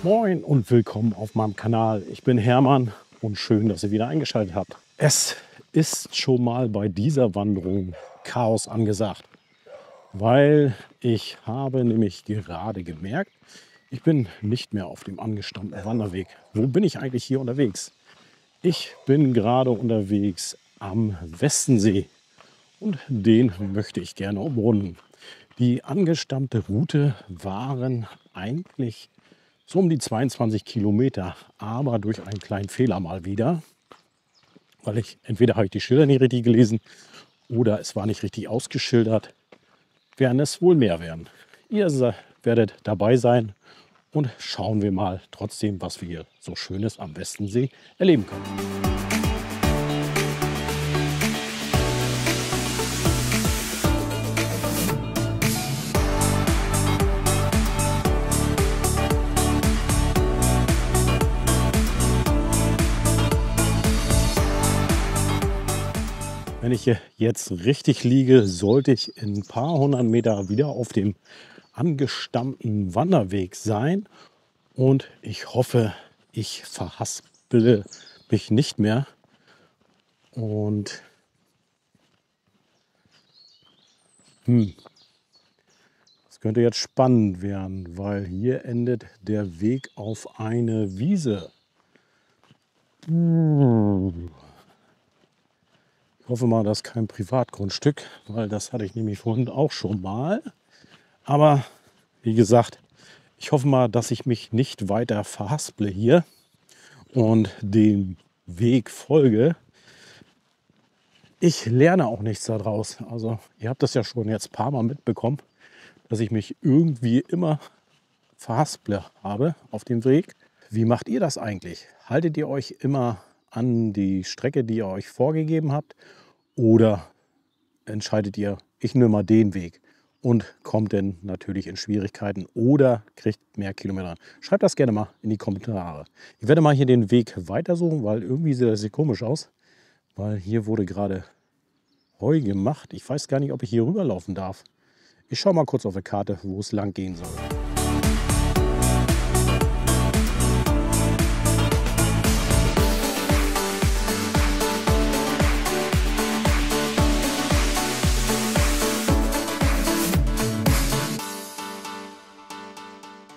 Moin und willkommen auf meinem Kanal. Ich bin Hermann und schön, dass ihr wieder eingeschaltet habt. Es ist schon mal bei dieser Wanderung Chaos angesagt, weil ich habe nämlich gerade gemerkt, ich bin nicht mehr auf dem angestammten Wanderweg. Wo bin ich eigentlich hier unterwegs? Ich bin gerade unterwegs am Westensee und den möchte ich gerne umrunden. Die angestammte Route waren eigentlich so um die 22 Kilometer, aber durch einen kleinen Fehler mal wieder, weil entweder habe ich die Schilder nicht richtig gelesen oder es war nicht richtig ausgeschildert, werden es wohl mehr werden. Ihr werdet dabei sein und schauen wir mal trotzdem, was wir hier so Schönes am Westensee erleben können. Wenn ich jetzt richtig liege, sollte ich in ein paar hundert Meter wieder auf dem angestammten Wanderweg sein. Und ich hoffe, ich verhaspele mich nicht mehr. Und das könnte jetzt spannend werden, weil hier endet der Weg auf eine Wiese. Ich hoffe mal, das ist kein Privatgrundstück, weil das hatte ich nämlich vorhin auch schon mal. Aber wie gesagt, ich hoffe mal, dass ich mich nicht weiter verhasple hier und dem Weg folge. Ich lerne auch nichts daraus. Also ihr habt das ja schon jetzt ein paar Mal mitbekommen, dass ich mich irgendwie immer verhasple habe auf dem Weg. Wie macht ihr das eigentlich? Haltet ihr euch immer an die Strecke, die ihr euch vorgegeben habt? Oder entscheidet ihr, ich nehme mal den Weg und kommt dann natürlich in Schwierigkeiten oder kriegt mehr Kilometer? Schreibt das gerne mal in die Kommentare. Ich werde mal hier den Weg weitersuchen, weil irgendwie sieht das hier komisch aus. Weil hier wurde gerade Heu gemacht. Ich weiß gar nicht, ob ich hier rüberlaufen darf. Ich schaue mal kurz auf der Karte, wo es lang gehen soll.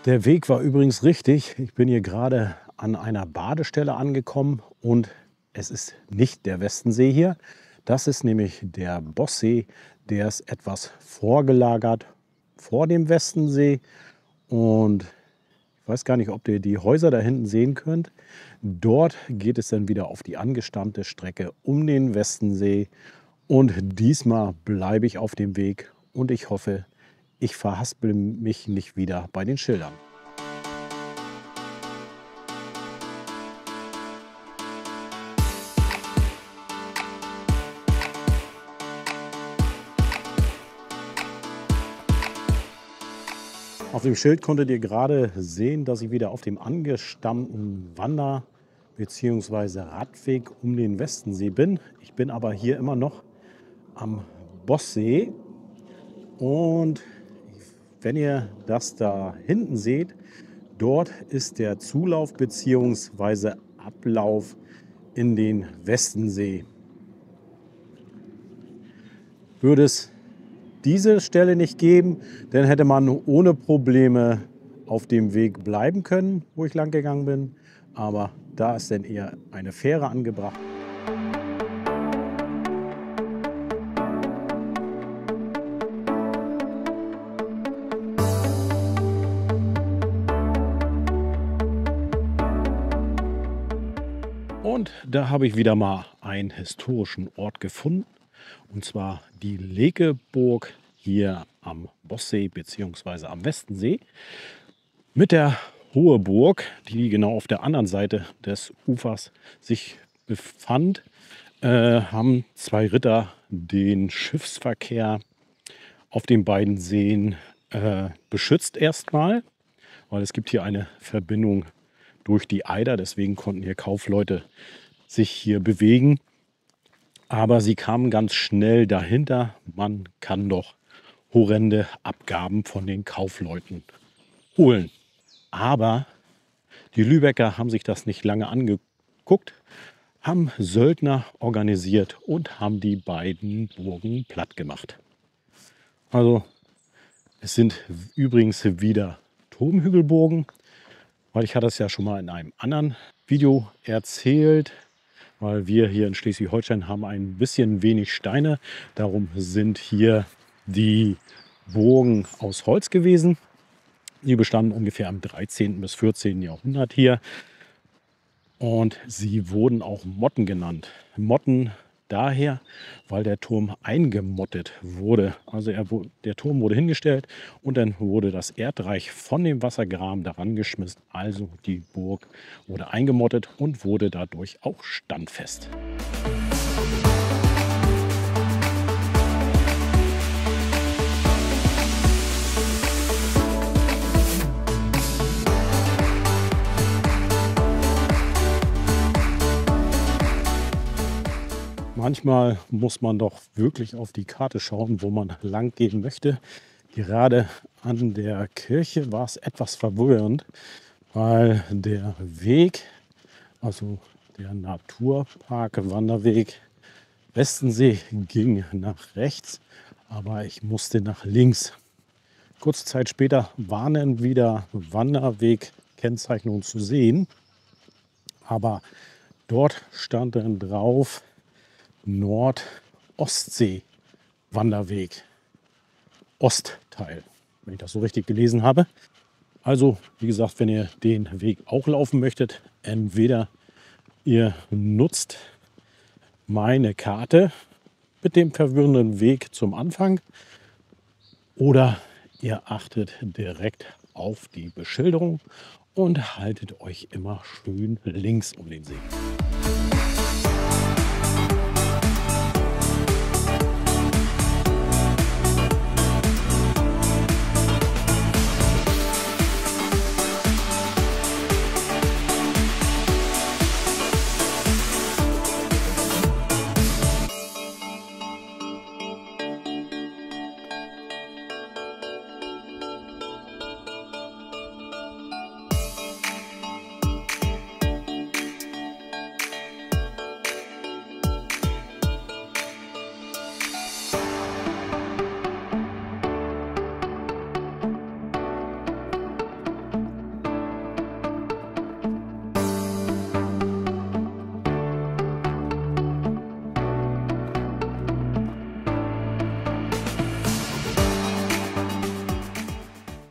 Der Weg war übrigens richtig. Ich bin hier gerade an einer Badestelle angekommen und es ist nicht der Westensee hier. Das ist nämlich der Bossee. Der ist etwas vorgelagert vor dem Westensee. Und ich weiß gar nicht, ob ihr die Häuser da hinten sehen könnt. Dort geht es dann wieder auf die angestammte Strecke um den Westensee. Und diesmal bleibe ich auf dem Weg und ich hoffe, ich verhaspel mich nicht wieder bei den Schildern. Auf dem Schild konntet ihr gerade sehen, dass ich wieder auf dem angestammten Wander- bzw. Radweg um den Westensee bin. Ich bin aber hier immer noch am Bossee und wenn ihr das da hinten seht, dort ist der Zulauf bzw. Ablauf in den Westensee. Würde es diese Stelle nicht geben, dann hätte man ohne Probleme auf dem Weg bleiben können, wo ich lang gegangen bin. Aber da ist dann eher eine Fähre angebracht. Und da habe ich wieder mal einen historischen Ort gefunden. Und zwar die Lekeburg hier am Bossee bzw. am Westensee. Mit der Hohe Burg, die genau auf der anderen Seite des Ufers sich befand, haben zwei Ritter den Schiffsverkehr auf den beiden Seen beschützt erstmal. Weil es gibt hier eine Verbindung durch die Eider, deswegen konnten hier Kaufleute sich hier bewegen. Aber sie kamen ganz schnell dahinter, man kann doch horrende Abgaben von den Kaufleuten holen. Aber Die Lübecker haben sich das nicht lange angeguckt, haben Söldner organisiert und haben die beiden Burgen platt gemacht. Also es sind übrigens wieder Turmhügelburgen, weil ich hatte es ja schon mal in einem anderen Video erzählt, weil wir hier in Schleswig-Holstein haben ein bisschen wenig Steine. Darum sind hier die Burgen aus Holz gewesen. Die bestanden ungefähr im 13. bis 14. Jahrhundert hier. Und sie wurden auch Motten genannt. Motten daher, weil der Turm eingemottet wurde. Also der Turm wurde hingestellt und dann wurde das Erdreich von dem Wassergraben daran geschmissen. Also die Burg wurde eingemottet und wurde dadurch auch standfest. Manchmal muss man doch wirklich auf die Karte schauen, wo man lang gehen möchte. Gerade an der Kirche war es etwas verwirrend, weil der Weg, also der Naturpark-Wanderweg Westensee, ging nach rechts, aber ich musste nach links. Kurze Zeit später waren dann wieder Wanderweg-Kennzeichnungen zu sehen, aber dort stand dann drauf Nord-Ostsee-Wanderweg, Ostteil, wenn ich das so richtig gelesen habe. Also, wie gesagt, wenn ihr den Weg auch laufen möchtet, entweder ihr nutzt meine Karte mit dem verwirrenden Weg zum Anfang oder ihr achtet direkt auf die Beschilderung und haltet euch immer schön links um den See.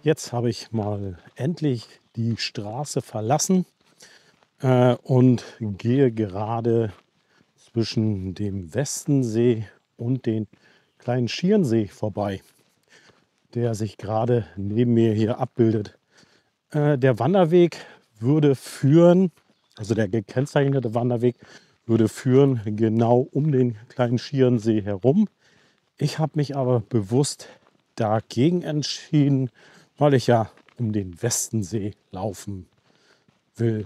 Jetzt habe ich mal endlich die Straße verlassen und gehe gerade zwischen dem Westensee und den kleinen Schierensee vorbei, der sich gerade neben mir hier abbildet. Der Wanderweg würde führen, also der gekennzeichnete Wanderweg würde führen genau um den kleinen Schierensee herum. Ich habe mich aber bewusst dagegen entschieden, weil ich ja um den Westensee laufen will.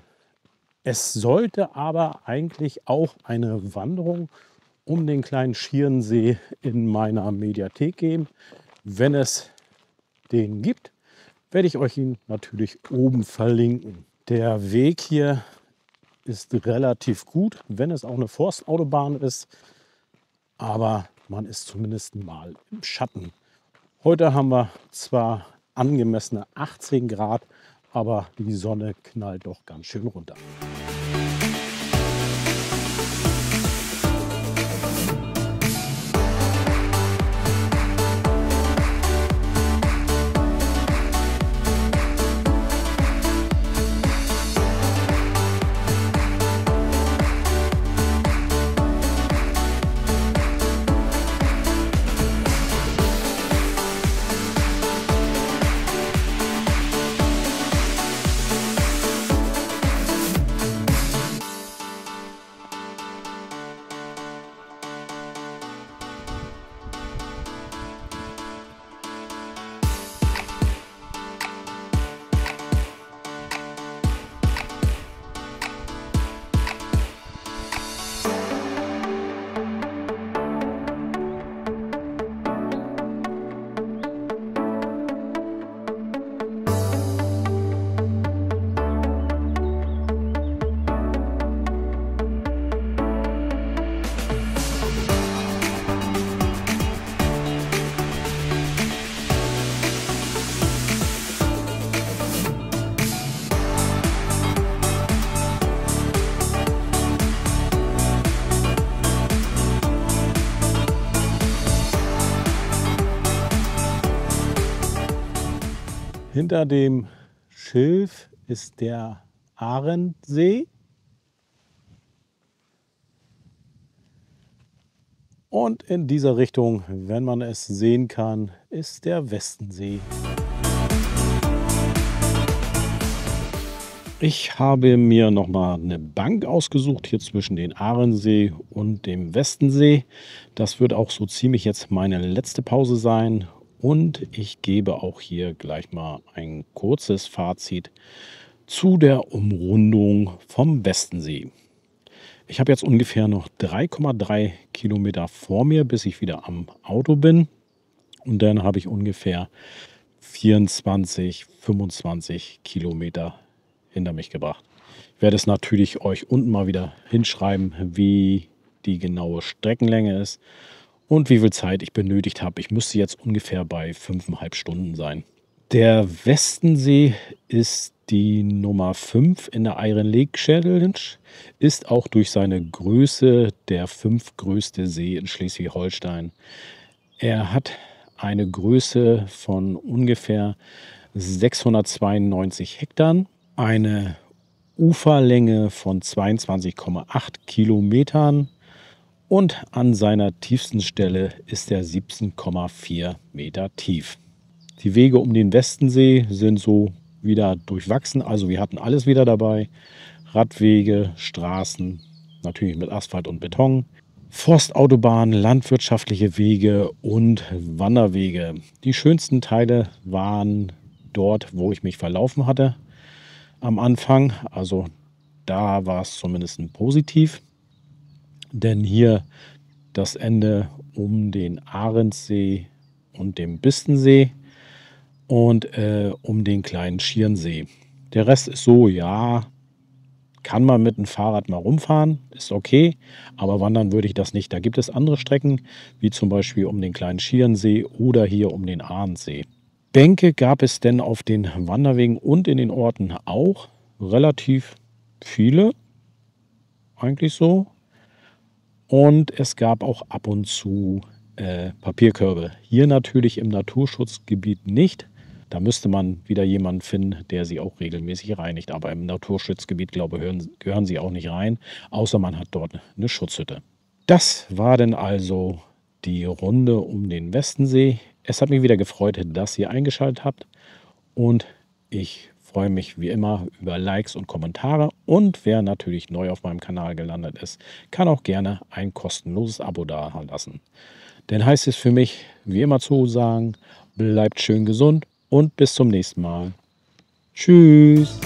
Es sollte aber eigentlich auch eine Wanderung um den kleinen Schierensee in meiner Mediathek geben. Wenn es den gibt, werde ich euch ihn natürlich oben verlinken. Der Weg hier ist relativ gut, wenn es auch eine Forstautobahn ist, aber man ist zumindest mal im Schatten. Heute haben wir zwar angemessene 18 Grad, aber die Sonne knallt doch ganz schön runter. Hinter dem Schilf ist der Arendsee. Und in dieser Richtung, wenn man es sehen kann, ist der Westensee. Ich habe mir noch mal eine Bank ausgesucht hier zwischen den Arendsee und dem Westensee. Das wird auch so ziemlich jetzt meine letzte Pause sein. Und ich gebe auch hier gleich mal ein kurzes Fazit zu der Umrundung vom Westensee. Ich habe jetzt ungefähr noch 3,3 Kilometer vor mir, bis ich wieder am Auto bin. Und dann habe ich ungefähr 24, 25 Kilometer hinter mich gebracht. Ich werde es natürlich euch unten mal wieder hinschreiben, wie die genaue Streckenlänge ist und wie viel Zeit ich benötigt habe. Ich müsste jetzt ungefähr bei 5,5 Stunden sein. Der Westensee ist die Nummer 5 in der Iron Lake Challenge, ist auch durch seine Größe der 5. größte See in Schleswig-Holstein. Er hat eine Größe von ungefähr 692 Hektar, eine Uferlänge von 22,8 Kilometern und an seiner tiefsten Stelle ist er 17,4 Meter tief. Die Wege um den Westensee sind so wieder durchwachsen, also wir hatten alles wieder dabei. Radwege, Straßen, natürlich mit Asphalt und Beton, Forstautobahnen, landwirtschaftliche Wege und Wanderwege. Die schönsten Teile waren dort, wo ich mich verlaufen hatte am Anfang. Also da war es zumindest positiv. Denn hier das Ende um den Arendsee und den Bistensee und um den kleinen Schierensee. Der Rest ist so, ja, kann man mit dem Fahrrad mal rumfahren, ist okay, aber wandern würde ich das nicht. Da gibt es andere Strecken, wie zum Beispiel um den kleinen Schierensee oder hier um den Arendsee. Bänke gab es denn auf den Wanderwegen und in den Orten auch relativ viele, eigentlich so. Und es gab auch ab und zu Papierkörbe. Hier natürlich im Naturschutzgebiet nicht. Da müsste man wieder jemanden finden, der sie auch regelmäßig reinigt. Aber im Naturschutzgebiet, glaube ich, gehören sie auch nicht rein, außer man hat dort eine Schutzhütte. Das war dann also die Runde um den Westensee. Es hat mich wieder gefreut, dass ihr eingeschaltet habt. Und ich freue mich wie immer über Likes und Kommentare. Und wer natürlich neu auf meinem Kanal gelandet ist, kann auch gerne ein kostenloses Abo da lassen. Dann heißt es für mich, wie immer zu sagen, bleibt schön gesund und bis zum nächsten Mal. Tschüss.